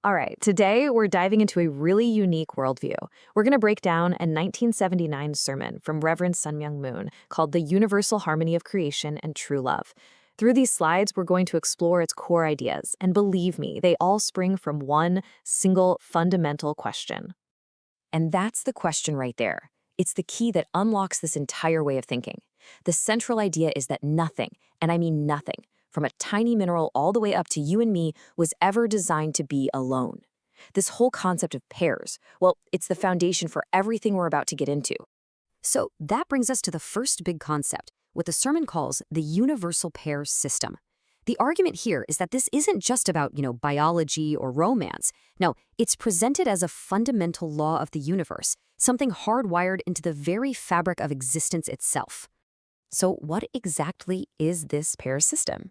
All right, today we're diving into a really unique worldview. We're going to break down a 1979 sermon from Reverend Sun Myung Moon called The Universal Harmony of Creation and True Love. Through these slides, we're going to explore its core ideas, and believe me, they all spring from one single fundamental question. And that's the question right there. It's the key that unlocks this entire way of thinking. The central idea is that nothing, and I mean nothing, from a tiny mineral all the way up to you and me, was ever designed to be alone. This whole concept of pairs, well, it's the foundation for everything we're about to get into. So that brings us to the first big concept, what the sermon calls the universal pair system. The argument here is that this isn't just about, biology or romance. No, it's presented as a fundamental law of the universe, something hardwired into the very fabric of existence itself. So what exactly is this pair system?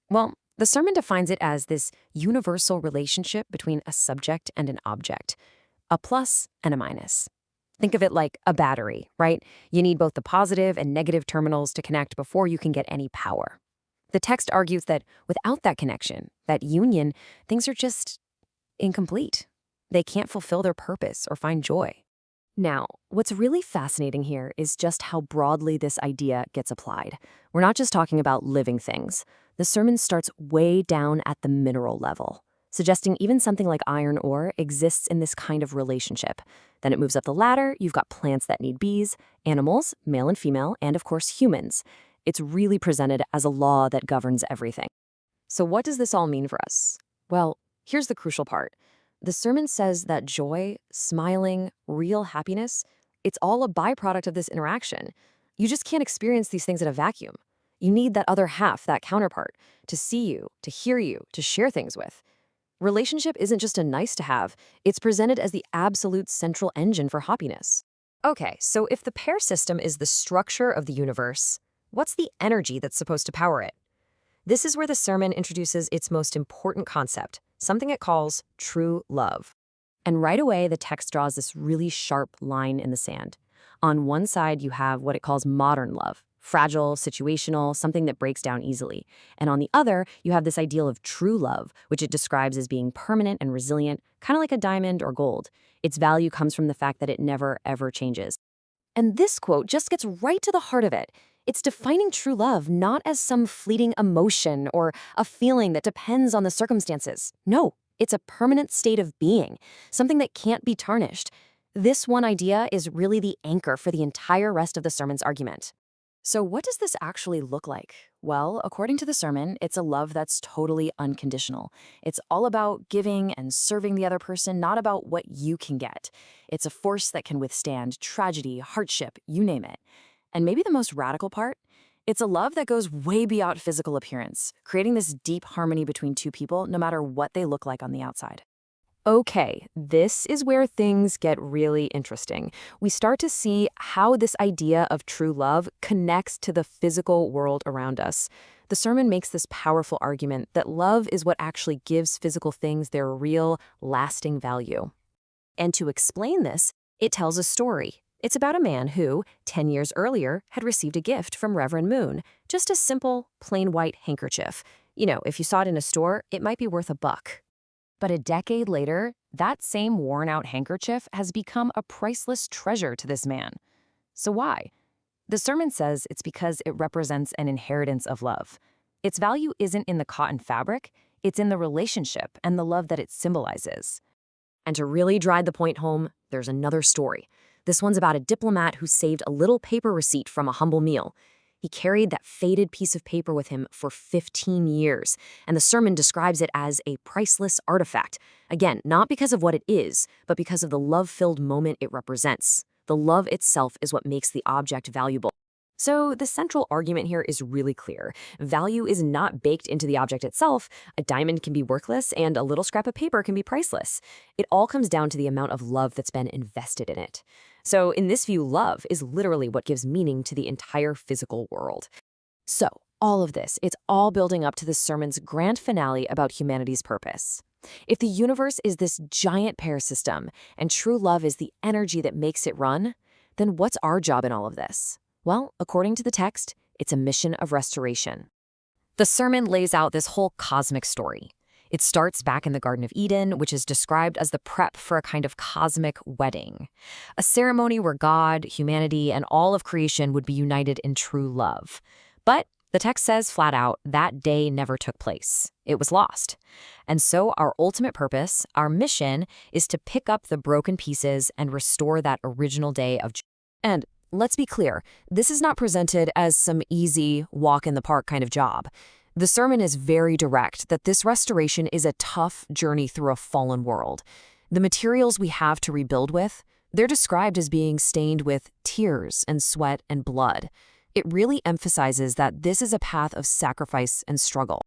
Well, the sermon defines it as this universal relationship between a subject and an object, a plus and a minus. Think of it like a battery, right? You need both the positive and negative terminals to connect before you can get any power. The text argues that without that connection, that union, things are just incomplete. They can't fulfill their purpose or find joy. Now, what's really fascinating here is just how broadly this idea gets applied. We're not just talking about living things. The sermon starts way down at the mineral level, suggesting even something like iron ore exists in this kind of relationship. Then it moves up the ladder. You've got plants that need bees, animals, male and female, and of course humans. It's really presented as a law that governs everything. So what does this all mean for us? Well, here's the crucial part. The sermon says that joy, smiling, real happiness, it's all a byproduct of this interaction. You just can't experience these things in a vacuum. You need that other half, that counterpart, to see you, to hear you, to share things with. Relationship isn't just a nice to have, it's presented as the absolute central engine for happiness. Okay, so if the pair system is the structure of the universe, what's the energy that's supposed to power it? This is where the sermon introduces its most important concept, something it calls true love. And right away, the text draws this really sharp line in the sand. On one side, you have what it calls modern love, fragile, situational, something that breaks down easily. And on the other, you have this ideal of true love, which it describes as being permanent and resilient, kind of like a diamond or gold. Its value comes from the fact that it never, ever changes. And this quote just gets right to the heart of it. It's defining true love not as some fleeting emotion or a feeling that depends on the circumstances. No, it's a permanent state of being, something that can't be tarnished. This one idea is really the anchor for the entire rest of the sermon's argument. So what does this actually look like? Well, according to the sermon, it's a love that's totally unconditional. It's all about giving and serving the other person, not about what you can get. It's a force that can withstand tragedy, hardship, you name it. And maybe the most radical part? It's a love that goes way beyond physical appearance, creating this deep harmony between two people, no matter what they look like on the outside. Okay, this is where things get really interesting. We start to see how this idea of true love connects to the physical world around us. The sermon makes this powerful argument that love is what actually gives physical things their real, lasting value. And to explain this, it tells a story. It's about a man who, 10 years earlier, had received a gift from Reverend Moon, just a simple, plain white handkerchief. If you saw it in a store, it might be worth $1. But a decade later, that same worn-out handkerchief has become a priceless treasure to this man. So why? The sermon says it's because it represents an inheritance of love. Its value isn't in the cotton fabric, it's in the relationship and the love that it symbolizes. And to really drive the point home, there's another story. This one's about a diplomat who saved a little paper receipt from a humble meal. He carried that faded piece of paper with him for 15 years, and the sermon describes it as a priceless artifact. Again, not because of what it is, but because of the love-filled moment it represents. The love itself is what makes the object valuable. So the central argument here is really clear. Value is not baked into the object itself. A diamond can be worthless, and a little scrap of paper can be priceless. It all comes down to the amount of love that's been invested in it. So in this view, love is literally what gives meaning to the entire physical world. So all of this, it's all building up to this sermon's grand finale about humanity's purpose. If the universe is this giant pair system, and true love is the energy that makes it run, then what's our job in all of this? Well, according to the text, it's a mission of restoration. The sermon lays out this whole cosmic story. It starts back in the Garden of Eden, which is described as the prep for a kind of cosmic wedding, a ceremony where God, humanity, and all of creation would be united in true love. But the text says flat out that day never took place. It was lost. And so our ultimate purpose, our mission, is to pick up the broken pieces and restore that original day of joy. And let's be clear, this is not presented as some easy, walk-in-the-park kind of job. The sermon is very direct that this restoration is a tough journey through a fallen world. The materials we have to rebuild with, they're described as being stained with tears and sweat and blood. It really emphasizes that this is a path of sacrifice and struggle.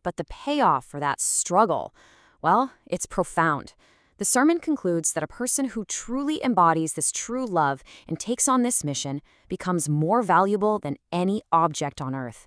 But the payoff for that struggle, well, it's profound. The sermon concludes that a person who truly embodies this true love and takes on this mission becomes more valuable than any object on earth.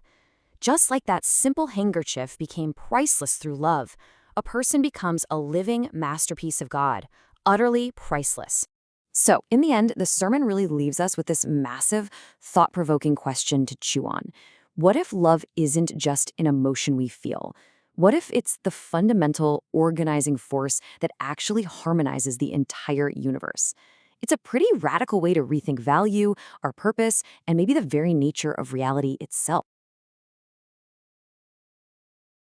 Just like that simple handkerchief became priceless through love, a person becomes a living masterpiece of God, utterly priceless. So, in the end, the sermon really leaves us with this massive, thought-provoking question to chew on. What if love isn't just an emotion we feel? What if it's the fundamental organizing force that actually harmonizes the entire universe? It's a pretty radical way to rethink value, our purpose, and maybe the very nature of reality itself.